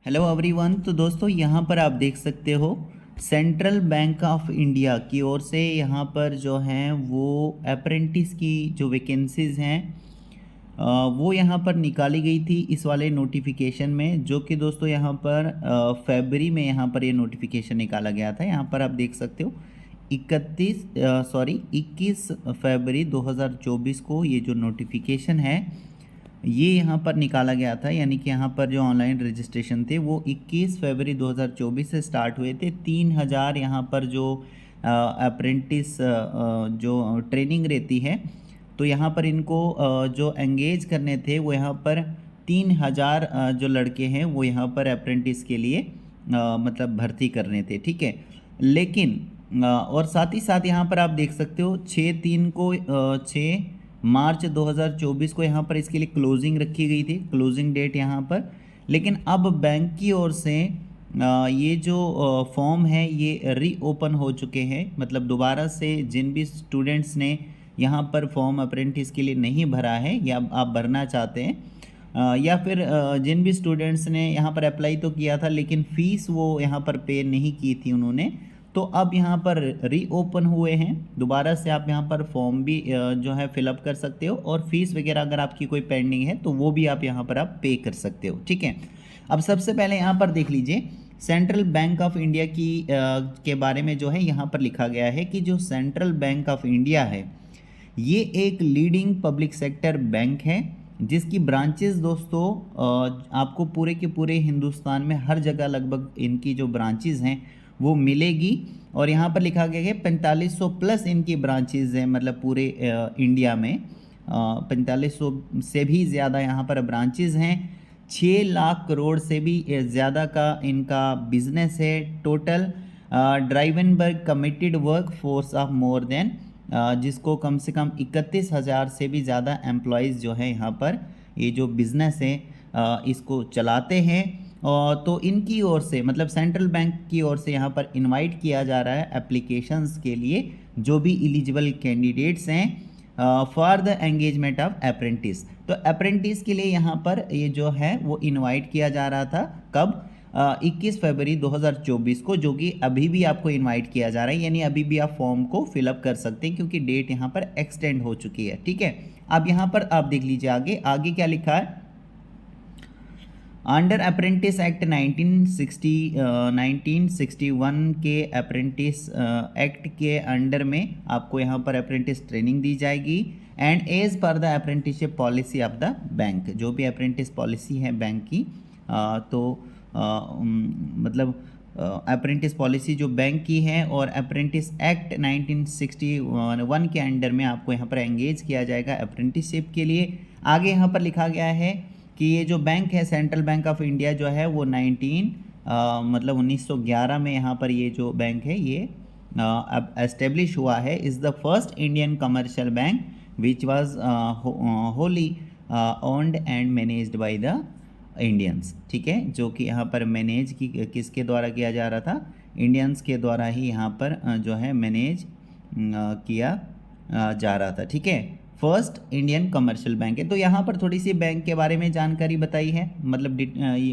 Hello everyone. तो दोस्तों यहाँ पर आप देख सकते हो सेंट्रल बैंक ऑफ इंडिया की ओर से यहाँ पर जो हैं वो अप्रेंटिस की जो वैकेंसीज़ हैं वो यहाँ पर निकाली गई थी इस वाले नोटिफिकेशन में, जो कि दोस्तों यहाँ पर फरवरी में यहाँ पर ये नोटिफिकेशन निकाला गया था। यहाँ पर आप देख सकते हो 21 फरवरी 2024 को ये जो नोटिफिकेशन है ये यहाँ पर निकाला गया था। यानी कि यहाँ पर जो ऑनलाइन रजिस्ट्रेशन थे वो 21 फरवरी 2024 से स्टार्ट हुए थे। 3000 यहाँ पर जो अप्रेंटिस जो ट्रेनिंग रहती है, तो यहाँ पर इनको जो एंगेज करने थे वो यहाँ पर 3000 जो लड़के हैं वो यहाँ पर अप्रेंटिस के लिए मतलब भर्ती करने थे। ठीक है, लेकिन और साथ ही साथ यहाँ पर आप देख सकते हो 6 मार्च 2024 को यहाँ पर इसके लिए क्लोजिंग रखी गई थी, क्लोजिंग डेट यहाँ पर। लेकिन अब बैंक की ओर से ये जो फॉर्म है ये रीओपन हो चुके हैं। मतलब दोबारा से जिन भी स्टूडेंट्स ने यहाँ पर फॉर्म अप्रेंटिस के लिए नहीं भरा है या आप भरना चाहते हैं या फिर जिन भी स्टूडेंट्स ने यहाँ पर अप्लाई तो किया था लेकिन फ़ीस वो यहाँ पर पे नहीं की थी उन्होंने, तो अब यहाँ पर रीओपन हुए हैं। दोबारा से आप यहाँ पर फॉर्म भी जो है फिलअप कर सकते हो और फीस वगैरह अगर आपकी कोई पेंडिंग है तो वो भी आप यहाँ पर आप पे कर सकते हो। ठीक है, अब सबसे पहले यहाँ पर देख लीजिए सेंट्रल बैंक ऑफ इंडिया की के बारे में जो है यहाँ पर लिखा गया है कि जो सेंट्रल बैंक ऑफ इंडिया है ये एक लीडिंग पब्लिक सेक्टर बैंक है जिसकी ब्रांचेस दोस्तों आपको पूरे के पूरे हिंदुस्तान में हर जगह लगभग इनकी जो ब्रांचेस हैं वो मिलेगी। और यहाँ पर लिखा गया है 4500 प्लस इनकी ब्रांचेज हैं, मतलब पूरे इंडिया में 4500 से भी ज़्यादा यहाँ पर ब्रांचेज हैं। 6 लाख करोड़ से भी ज़्यादा का इनका बिजनेस है। Total driven by committed work force of more than जिसको कम से कम 31,000 से भी ज़्यादा एम्प्लॉयज़ जो है यहाँ पर ये जो बिज़नेस है इसको चलाते हैं। तो इनकी ओर से मतलब सेंट्रल बैंक की ओर से यहाँ पर इनवाइट किया जा रहा है एप्लीकेशंस के लिए जो भी एलिजिबल कैंडिडेट्स हैं for the engagement of apprentice. तो अप्रेंटिस के लिए यहाँ पर ये जो है वो इनवाइट किया जा रहा था कब 21 फरवरी 2024 को, जो कि अभी भी आपको इनवाइट किया जा रहा है। यानी अभी भी आप फॉर्म को फिलअप कर सकते हैं क्योंकि डेट यहाँ पर एक्सटेंड हो चुकी है। ठीक है, अब यहाँ पर आप देख लीजिए आगे आगे क्या लिखा है। अंडर अप्रेंटिस एक्ट 1961 के अप्रेंटिस एक्ट के अंडर में आपको यहाँ पर अप्रेंटिस ट्रेनिंग दी जाएगी and as per the apprenticeship policy of the bank. जो भी अप्रेंटिस पॉलिसी है बैंक की मतलब अप्रेंटिस पॉलिसी जो बैंक की है और अप्रेंटिस एक्ट 1961 के अंडर में आपको यहाँ पर एंगेज किया जाएगा अप्रेंटिसशिप के लिए। आगे यहाँ पर लिखा गया है कि ये जो बैंक है सेंट्रल बैंक ऑफ इंडिया जो है वो 1911 में यहाँ पर ये जो बैंक है ये अब एस्टेब्लिश हुआ है। Is the first Indian commercial bank which was wholly owned and managed by the Indians. ठीक है, जो कि यहाँ पर मैनेज की किसके द्वारा किया जा रहा था, इंडियंस के द्वारा ही यहाँ पर जो है मैनेज किया जा रहा था। ठीक है, फर्स्ट इंडियन कमर्शियल बैंक है। तो यहाँ पर थोड़ी सी बैंक के बारे में जानकारी बताई है, मतलब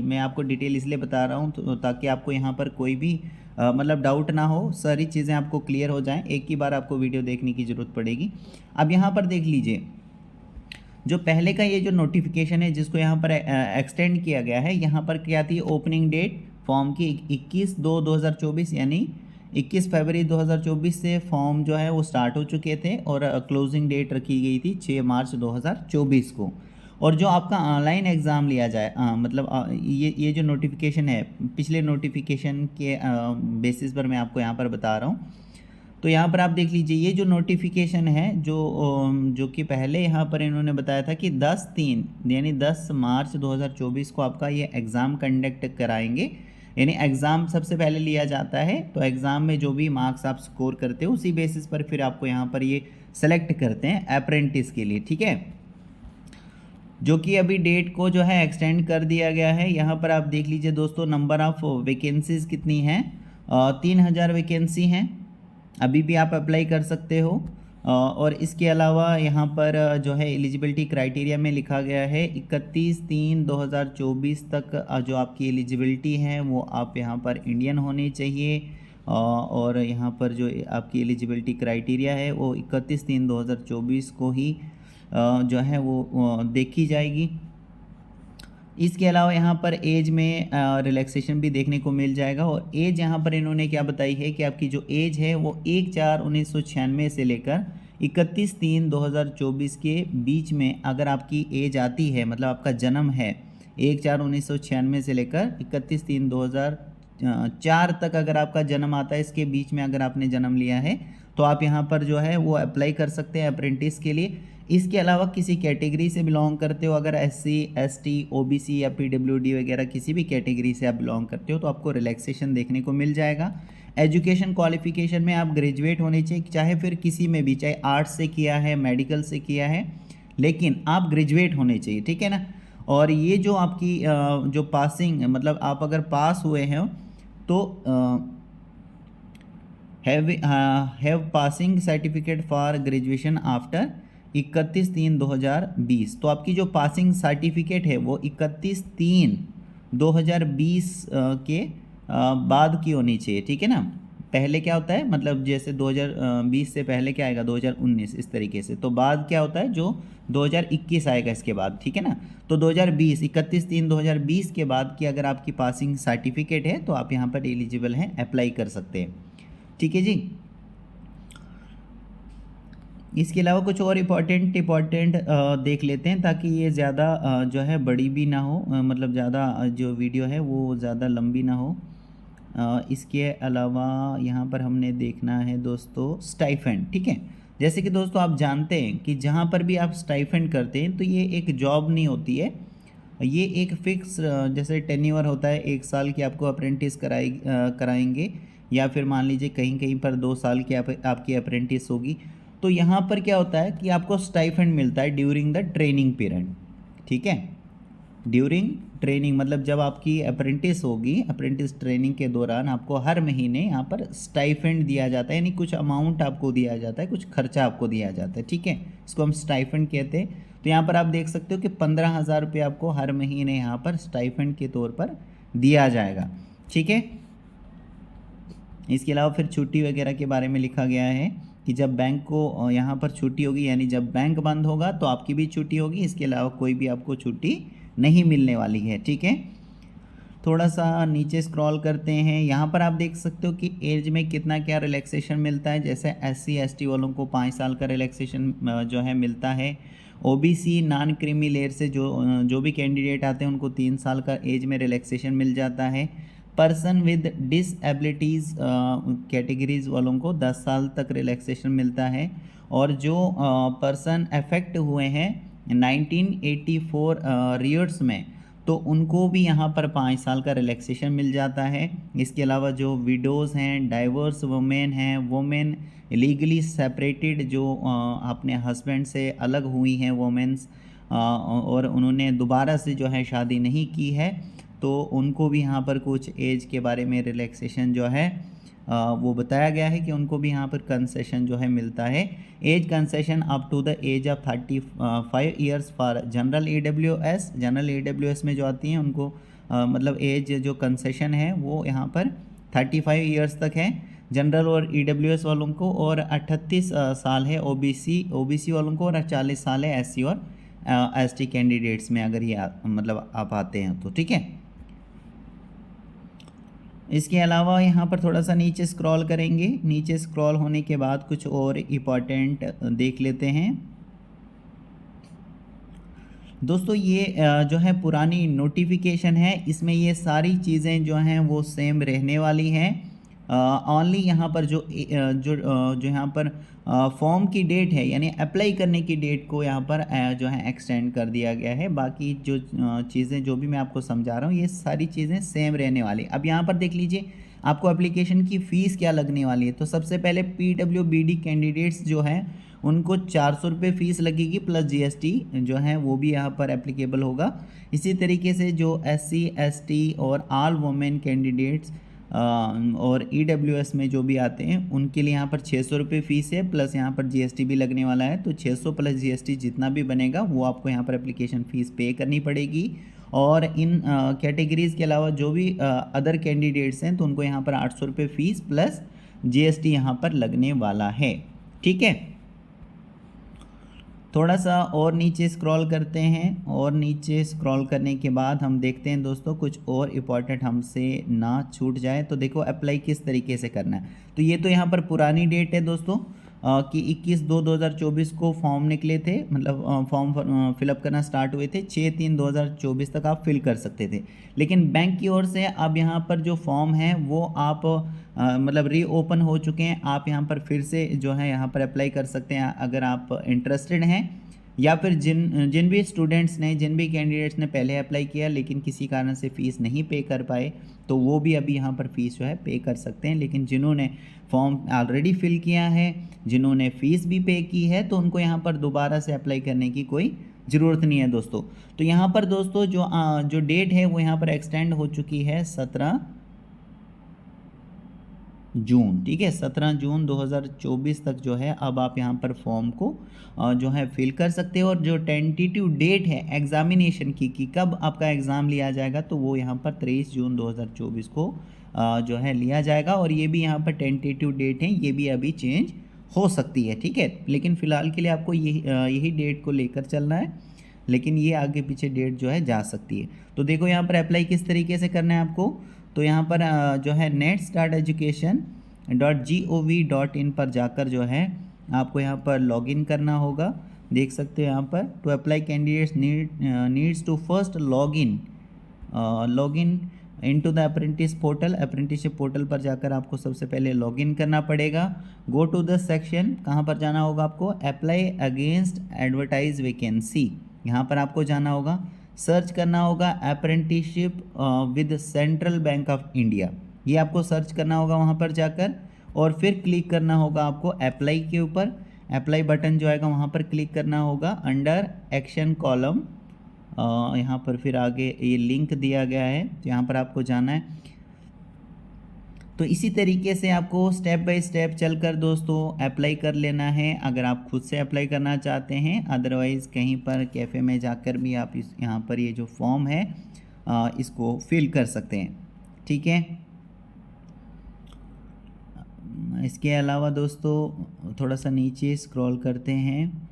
मैं आपको डिटेल इसलिए बता रहा हूँ तो ताकि आपको यहाँ पर कोई भी मतलब डाउट ना हो, सारी चीज़ें आपको क्लियर हो जाएं। एक ही बार आपको वीडियो देखने की ज़रूरत पड़ेगी। अब यहाँ पर देख लीजिए जो पहले का ये जो नोटिफिकेशन है जिसको यहाँ पर एक्सटेंड किया गया है, यहाँ पर क्या थी ओपनिंग डेट फॉर्म की 21/2/2024 यानी 21 फरवरी 2024 से फॉर्म जो है वो स्टार्ट हो चुके थे और क्लोजिंग डेट रखी गई थी 6 मार्च 2024 को। और जो आपका ऑनलाइन एग्ज़ाम लिया जाए मतलब ये जो नोटिफिकेशन है पिछले नोटिफिकेशन के बेसिस पर मैं आपको यहाँ पर बता रहा हूँ। तो यहाँ पर आप देख लीजिए ये जो नोटिफिकेशन है जो कि पहले यहाँ पर इन्होंने बताया था कि 10/3 यानी 10 मार्च 2024 को आपका ये एग्ज़ाम कंडक्ट कराएंगे। यानी एग्ज़ाम सबसे पहले लिया जाता है तो एग्ज़ाम में जो भी मार्क्स आप स्कोर करते हो उसी बेसिस पर फिर आपको यहाँ पर ये सेलेक्ट करते हैं अप्रेंटिस के लिए। ठीक है, जो कि अभी डेट को जो है एक्सटेंड कर दिया गया है। यहाँ पर आप देख लीजिए दोस्तों नंबर ऑफ़ वैकेंसीज़ कितनी हैं, 3000 वैकेंसी हैं। अभी भी आप अप्लाई कर सकते हो और इसके अलावा यहाँ पर जो है एलिजिबिलिटी क्राइटेरिया में लिखा गया है 31/3/2024 तक जो आपकी एलिजिबिलिटी है वो आप यहाँ पर इंडियन होने चाहिए। और यहाँ पर जो आपकी एलिजिबिलिटी क्राइटेरिया है वो 31/3/2024 को ही जो है वो देखी जाएगी। इसके अलावा यहाँ पर एज में रिलैक्सेशन भी देखने को मिल जाएगा। और एज यहाँ पर इन्होंने क्या बताई है कि आपकी जो एज है वो 1/4/1996 से लेकर 31/3/2024 के बीच में अगर आपकी एज आती है, मतलब आपका जन्म है 1/4/1996 से लेकर 31/3/2004 तक अगर आपका जन्म आता है, इसके बीच में अगर आपने जन्म लिया है तो आप यहाँ पर जो है वो अप्लाई कर सकते हैं अप्रेंटिस के लिए। इसके अलावा किसी कैटेगरी से बिलोंग करते हो, अगर SC ST OBC या PWD वगैरह किसी भी कैटेगरी से आप बिलोंग करते हो तो आपको रिलैक्सेशन देखने को मिल जाएगा। एजुकेशन क्वालिफिकेशन में आप ग्रेजुएट होने चाहिए, चाहे फिर किसी में भी, चाहे आर्ट्स से किया है, मेडिकल से किया है, लेकिन आप ग्रेजुएट होने चाहिए, ठीक है ना। और ये जो आपकी जो पासिंग, मतलब आप अगर पास हुए हैं तो have passing certificate for graduation after 31/3/2020। तो आपकी जो पासिंग सर्टिफिकेट है वो 31/3/2020 के बाद की होनी चाहिए, ठीक है ना। पहले क्या होता है, मतलब जैसे 2020 से पहले क्या आएगा 2019, इस तरीके से। तो बाद क्या होता है, जो 2021 आएगा इसके बाद, ठीक है ना। तो 2020 31/3/2020 के बाद की अगर आपकी पासिंग सर्टिफिकेट है तो आप यहाँ पर एलिजिबल हैं, अप्लाई कर सकते हैं, ठीक है जी। इसके अलावा कुछ और इम्पोर्टेंट देख लेते हैं, ताकि ये ज़्यादा जो है बड़ी भी ना हो, मतलब ज़्यादा जो वीडियो है वो ज़्यादा लंबी ना हो। इसके अलावा यहाँ पर हमने देखना है दोस्तों स्टाइफेंड, ठीक है। जैसे कि दोस्तों आप जानते हैं कि जहाँ पर भी आप स्टाइफेंड करते हैं तो ये एक जॉब नहीं होती है, ये एक फिक्स जैसे टेन्योर होता है, 1 साल की आपको अप्रेंटिस कराएंगे, या फिर मान लीजिए कहीं कहीं पर 2 साल की आपकी अप्रेंटिस होगी। तो यहाँ पर क्या होता है कि आपको स्टाइफेंड मिलता है ड्यूरिंग द ट्रेनिंग पीरियड, ठीक है। ड्यूरिंग ट्रेनिंग मतलब जब आपकी अप्रेंटिस होगी, अप्रेंटिस ट्रेनिंग के दौरान आपको हर महीने यहाँ पर स्टाइफेंड दिया जाता है, यानी कुछ अमाउंट आपको दिया जाता है, कुछ खर्चा आपको दिया जाता है, ठीक है। इसको हम स्टाइफेंड कहते हैं। तो यहाँ पर आप देख सकते हो कि 15,000 रुपये आपको हर महीने यहाँ पर स्टाइफेंड के तौर पर दिया जाएगा, ठीक है। इसके अलावा फिर छुट्टी वगैरह के बारे में लिखा गया है कि जब बैंक को यहाँ पर छुट्टी होगी, यानी जब बैंक बंद होगा तो आपकी भी छुट्टी होगी, इसके अलावा कोई भी आपको छुट्टी नहीं मिलने वाली है, ठीक है। थोड़ा सा नीचे स्क्रॉल करते हैं, यहाँ पर आप देख सकते हो कि एज में कितना क्या रिलैक्सेशन मिलता है। जैसे SC ST वालों को 5 साल का रिलैक्सेशन जो है मिलता है। OBC नॉन क्रीमी लेयर से जो भी कैंडिडेट आते हैं उनको 3 साल का एज में रिलैक्सेशन मिल जाता है। पर्सन विद डिसएबिलिटीज़ कैटेगरीज वालों को 10 साल तक रिलैक्सेशन मिलता है। और जो पर्सन अफेक्ट हुए हैं 1984 रियर्स में, तो उनको भी यहाँ पर 5 साल का रिलैक्सेशन मिल जाता है। इसके अलावा जो विडोज़ हैं, डाइवर्स वुमेन हैं, वुमेन लीगली सेपरेटेड जो अपने हस्बैंड से अलग हुई हैं वुमेन्स, और उन्होंने दोबारा से जो है शादी नहीं की है, तो उनको भी यहाँ पर कुछ एज के बारे में रिलैक्सेशन जो है वो बताया गया है कि उनको भी यहाँ पर कंसेशन जो है मिलता है। Age concession up to the age of 35 years for general EWS। General EWS में जो आती हैं उनको मतलब एज जो कंसेशन है वो यहाँ पर 35 ईयर्स तक है जनरल और EWS वालों को, और 38 साल है OBC वालों को, और 40 साल है SC और ST कैंडिडेट्स में, अगर ये मतलब आप आते हैं तो, ठीक है। इसके अलावा यहाँ पर थोड़ा सा नीचे स्क्रॉल करेंगे, नीचे स्क्रॉल होने के बाद कुछ और इम्पॉर्टेंट देख लेते हैं दोस्तों। ये जो है पुरानी नोटिफिकेशन है, इसमें ये सारी चीज़ें जो हैं वो सेम रहने वाली हैं। ओनली यहाँ पर जो यहाँ पर फॉर्म की डेट है, यानी अप्लाई करने की डेट को यहाँ पर जो है एक्सटेंड कर दिया गया है। बाकी जो चीज़ें जो भी मैं आपको समझा रहा हूँ ये सारी चीज़ें सेम रहने वाली। अब यहाँ पर देख लीजिए आपको एप्लीकेशन की फ़ीस क्या लगने वाली है। तो सबसे पहले PWBD कैंडिडेट्स जो हैं उनको 400 रुपये फ़ीस लगेगी, प्लस GST जो है वो भी यहाँ पर एप्लीकेबल होगा। इसी तरीके से जो SC ST और ऑल वुमेन कैंडिडेट्स और EWS में जो भी आते हैं उनके लिए यहाँ पर 600 रुपये फ़ीस है, प्लस यहाँ पर GST भी लगने वाला है। तो 600 प्लस GST जितना भी बनेगा वो आपको यहाँ पर एप्लीकेशन फ़ीस पे करनी पड़ेगी। और इन कैटेगरीज़ के अलावा जो भी अदर कैंडिडेट्स हैं तो उनको यहाँ पर 800 रुपये फ़ीस प्लस GST यहाँ पर लगने वाला है। ठीक है, थोड़ा सा और नीचे स्क्रॉल करते हैं, और नीचे स्क्रॉल करने के बाद हम देखते हैं दोस्तों कुछ और इम्पॉर्टेंट हमसे ना छूट जाए। तो देखो अप्लाई किस तरीके से करना है। तो ये तो यहाँ पर पुरानी डेट है दोस्तों कि 21/2/2024 को फॉर्म निकले थे, मतलब फॉर्म फिलअप करना स्टार्ट हुए थे। 6/3/2024 तक आप फिल कर सकते थे। लेकिन बैंक की ओर से अब यहाँ पर जो फॉर्म है वो आप मतलब रीओपन हो चुके हैं। आप यहाँ पर फिर से जो है यहाँ पर अप्लाई कर सकते हैं अगर आप इंटरेस्टेड हैं, या फिर जिन भी स्टूडेंट्स ने, जिन भी कैंडिडेट्स ने पहले अप्लाई किया लेकिन किसी कारण से फ़ीस नहीं पे कर पाए तो वो भी अभी यहाँ पर फ़ीस जो है पे कर सकते हैं। लेकिन जिन्होंने फॉर्म ऑलरेडी फिल किया है, जिन्होंने फ़ीस भी पे की है, तो उनको यहाँ पर दोबारा से अप्लाई करने की कोई ज़रूरत नहीं है दोस्तों। तो यहाँ पर दोस्तों जो डेट है वो यहाँ पर एक्सटेंड हो चुकी है 17 जून। ठीक है, 17 जून 2024 तक जो है अब आप यहाँ पर फॉर्म को जो है फिल कर सकते हो। और जो टेंटेटिव डेट है एग्ज़ामिनेशन की कि कब आपका एग्ज़ाम लिया जाएगा, तो वो यहाँ पर 23 जून 2024 को जो है लिया जाएगा। और ये भी यहाँ पर टेंटेटिव डेट है, ये भी अभी चेंज हो सकती है। ठीक है, लेकिन फ़िलहाल के लिए आपको यही डेट को लेकर चलना है, लेकिन ये आगे पीछे डेट जो है जा सकती है। तो देखो यहाँ पर अप्लाई किस तरीके से करना है आपको। तो यहाँ पर जो है netstarteducation.gov.in पर जाकर जो है आपको यहाँ पर लॉगिन करना होगा। देख सकते हो यहाँ पर to apply candidates needs to first login into the apprentice portal. Apprenticeship portal पर जाकर आपको सबसे पहले लॉगिन करना पड़ेगा। गो टू द सेक्शन, कहाँ पर जाना होगा आपको, अप्लाई अगेंस्ट एडवर्टाइज वैकेंसी, यहाँ पर आपको जाना होगा। सर्च करना होगा apprenticeship with central bank of India, ये आपको सर्च करना होगा वहाँ पर जाकर। और फिर क्लिक करना होगा आपको अप्लाई के ऊपर। अप्लाई बटन जो आएगा वहाँ पर क्लिक करना होगा अंडर एक्शन कॉलम। यहाँ पर फिर आगे ये लिंक दिया गया है, तो यहाँ पर आपको जाना है। तो इसी तरीके से आपको स्टेप बाय स्टेप चलकर दोस्तों अप्लाई कर लेना है अगर आप खुद से अप्लाई करना चाहते हैं। अदरवाइज़ कहीं पर कैफ़े में जाकर भी आप यहाँ पर ये जो फॉर्म है इसको फिल कर सकते हैं। ठीक है, इसके अलावा दोस्तों थोड़ा सा नीचे स्क्रॉल करते हैं।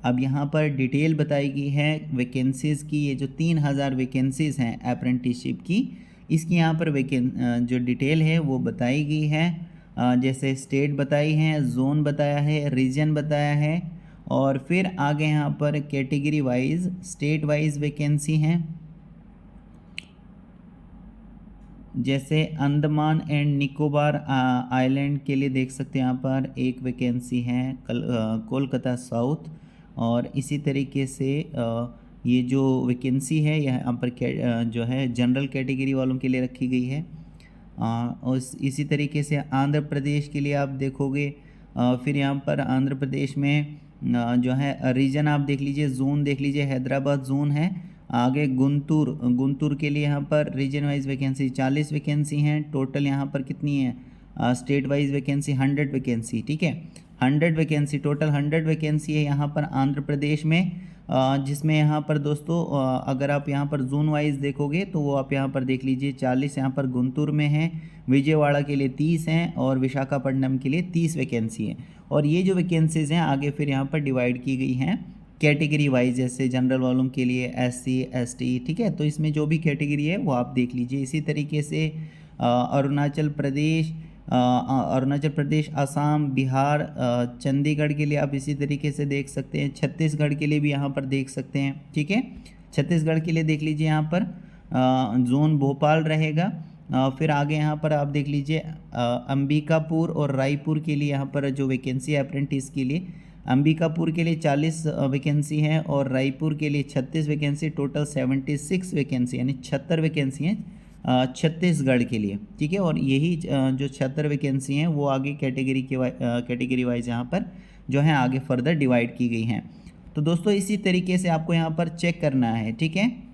अब यहाँ पर डिटेल बताई गई है वैकेंसीज़ की। ये जो 3000 वैकेंसीज़ हैं अप्रेंटिसशिप की, इसकी यहाँ पर जो डिटेल है वो बताई गई है। जैसे स्टेट बताई है, जोन बताया है, रीजन बताया है, और फिर आगे यहाँ पर category wise, state wise vacancy हैं। जैसे अंडमान एंड निकोबार आइलैंड के लिए देख सकते हैं यहाँ पर एक वैकेंसी है कोलकाता साउथ। और इसी तरीके से ये जो वैकेंसी है यहाँ पर जो है जनरल कैटेगरी वालों के लिए रखी गई है। और इसी तरीके से आंध्र प्रदेश के लिए आप देखोगे, फिर यहाँ पर आंध्र प्रदेश में जो है रीजन आप देख लीजिए, जोन देख लीजिए, हैदराबाद जोन है। आगे गुंटूर के लिए यहाँ पर रीजन वाइज वैकेंसी 40 वैकेंसी हैं। टोटल यहाँ पर कितनी है स्टेट वाइज वैकेंसी 100 वैकेंसी। ठीक है, 100 वैकेंसी, टोटल 100 वैकेंसी है यहाँ पर आंध्र प्रदेश में। जिसमें यहाँ पर दोस्तों अगर आप यहाँ पर जोन वाइज देखोगे तो वो आप यहाँ पर देख लीजिए 40 यहाँ पर गुंटूर में है, विजयवाड़ा के लिए 30 हैं, और विशाखापट्टनम के लिए 30 वैकेंसी हैं। और ये जो वैकेंसीज़ हैं आगे फिर यहाँ पर डिवाइड की गई हैं कैटेगरी वाइज, जैसे जनरल वालों के लिए SC ST। ठीक है, तो इसमें जो भी कैटेगरी है वो आप देख लीजिए। इसी तरीके से अरुणाचल प्रदेश, आसाम, बिहार, चंडीगढ़ के लिए आप इसी तरीके से देख सकते हैं। छत्तीसगढ़ के लिए भी यहाँ पर देख सकते हैं। ठीक है, छत्तीसगढ़ के लिए देख लीजिए, यहाँ पर जोन भोपाल रहेगा। फिर आगे यहाँ पर आप देख लीजिए अंबिकापुर और रायपुर के लिए यहाँ पर जो वैकेंसी है अप्रेंटिस के लिए, अंबिकापुर के लिए 40 वैकेंसी है और रायपुर के लिए 36 वैकेंसी, टोटल 76 वैकेंसी यानी 76 वैकेंसी हैं छत्तीसगढ़ के लिए। ठीक है, और यही जो 76 वैकेंसी हैं वो आगे कैटेगरी वाइज यहाँ पर जो है आगे फर्दर डिवाइड की गई हैं। तो दोस्तों इसी तरीके से आपको यहाँ पर चेक करना है। ठीक है,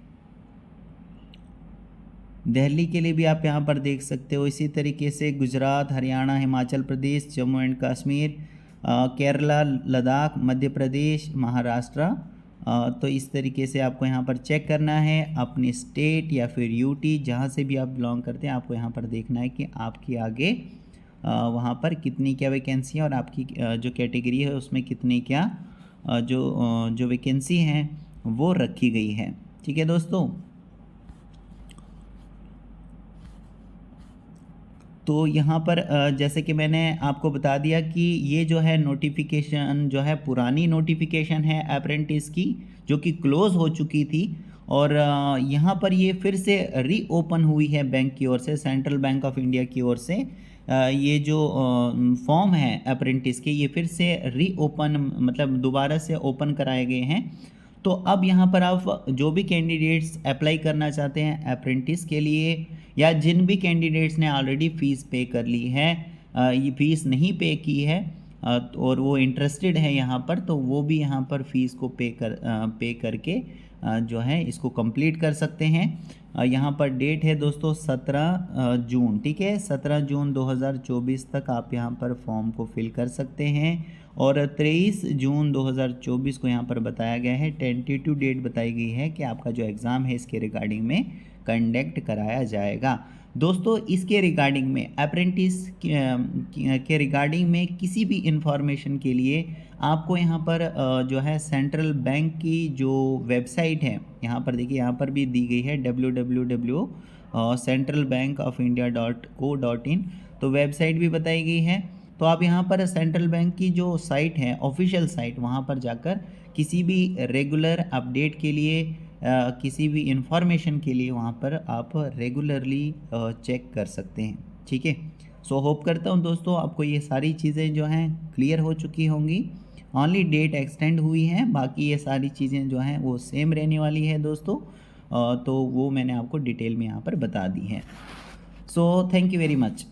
दिल्ली के लिए भी आप यहाँ पर देख सकते हो। इसी तरीके से गुजरात, हरियाणा, हिमाचल प्रदेश, जम्मू एंड कश्मीर, केरला, लद्दाख, मध्य प्रदेश, महाराष्ट्र। तो इस तरीके से आपको यहाँ पर चेक करना है अपनी स्टेट या फिर यूटी जहाँ से भी आप बिलोंग करते हैं। आपको यहाँ पर देखना है कि आपकी आगे वहाँ पर कितनी क्या वैकेंसी है और आपकी जो कैटेगरी है उसमें कितनी क्या जो वैकेंसी हैं वो रखी गई है। ठीक है दोस्तों, तो यहाँ पर जैसे कि मैंने आपको बता दिया कि ये जो है नोटिफिकेशन जो है पुरानी नोटिफिकेशन है अप्रेंटिस की, जो कि क्लोज़ हो चुकी थी, और यहाँ पर ये फिर से रीओपन हुई है बैंक की ओर से, सेंट्रल बैंक ऑफ इंडिया की ओर से। ये जो फॉर्म है अप्रेंटिस के, ये फिर से रीओपन मतलब दोबारा से ओपन कराए गए हैं। तो अब यहाँ पर आप जो भी कैंडिडेट्स अप्लाई करना चाहते हैं अप्रेंटिस के लिए, या जिन भी कैंडिडेट्स ने ऑलरेडी फ़ीस पे कर ली है, ये फ़ीस नहीं पे की है और वो इंटरेस्टेड है यहाँ पर, तो वो भी यहाँ पर फ़ीस को पे करके जो है इसको कंप्लीट कर सकते हैं। यहाँ पर डेट है दोस्तों 17 जून। ठीक है, 17 जून 2024 तक आप यहाँ पर फॉर्म को फिल कर सकते हैं, और 23 जून 2024 को यहाँ पर बताया गया है, टेंटेटिव डेट बताई गई है कि आपका जो एग्ज़ाम है इसके रिगार्डिंग में कंडक्ट कराया जाएगा। दोस्तों, इसके रिगार्डिंग में अप्रेंटिस के रिगार्डिंग में किसी भी इंफॉर्मेशन के लिए आपको यहाँ पर जो है सेंट्रल बैंक की जो वेबसाइट है, यहाँ पर देखिए, यहाँ पर भी दी गई है www.centralbankofindia.co.in, तो वेबसाइट भी बताई गई है। तो आप यहाँ पर सेंट्रल बैंक की जो साइट है, ऑफिशियल साइट, वहाँ पर जाकर किसी भी रेगुलर अपडेट के लिए, किसी भी इंफॉर्मेशन के लिए वहाँ पर आप रेगुलरली चेक कर सकते हैं। ठीक है, सो होप करता हूँ दोस्तों आपको ये सारी चीज़ें जो हैं क्लियर हो चुकी होंगी। ओनली डेट एक्सटेंड हुई है, बाकी ये सारी चीज़ें जो हैं वो सेम रहने वाली है दोस्तों। तो वो मैंने आपको डिटेल में यहाँ पर बता दी है। So thank you very much.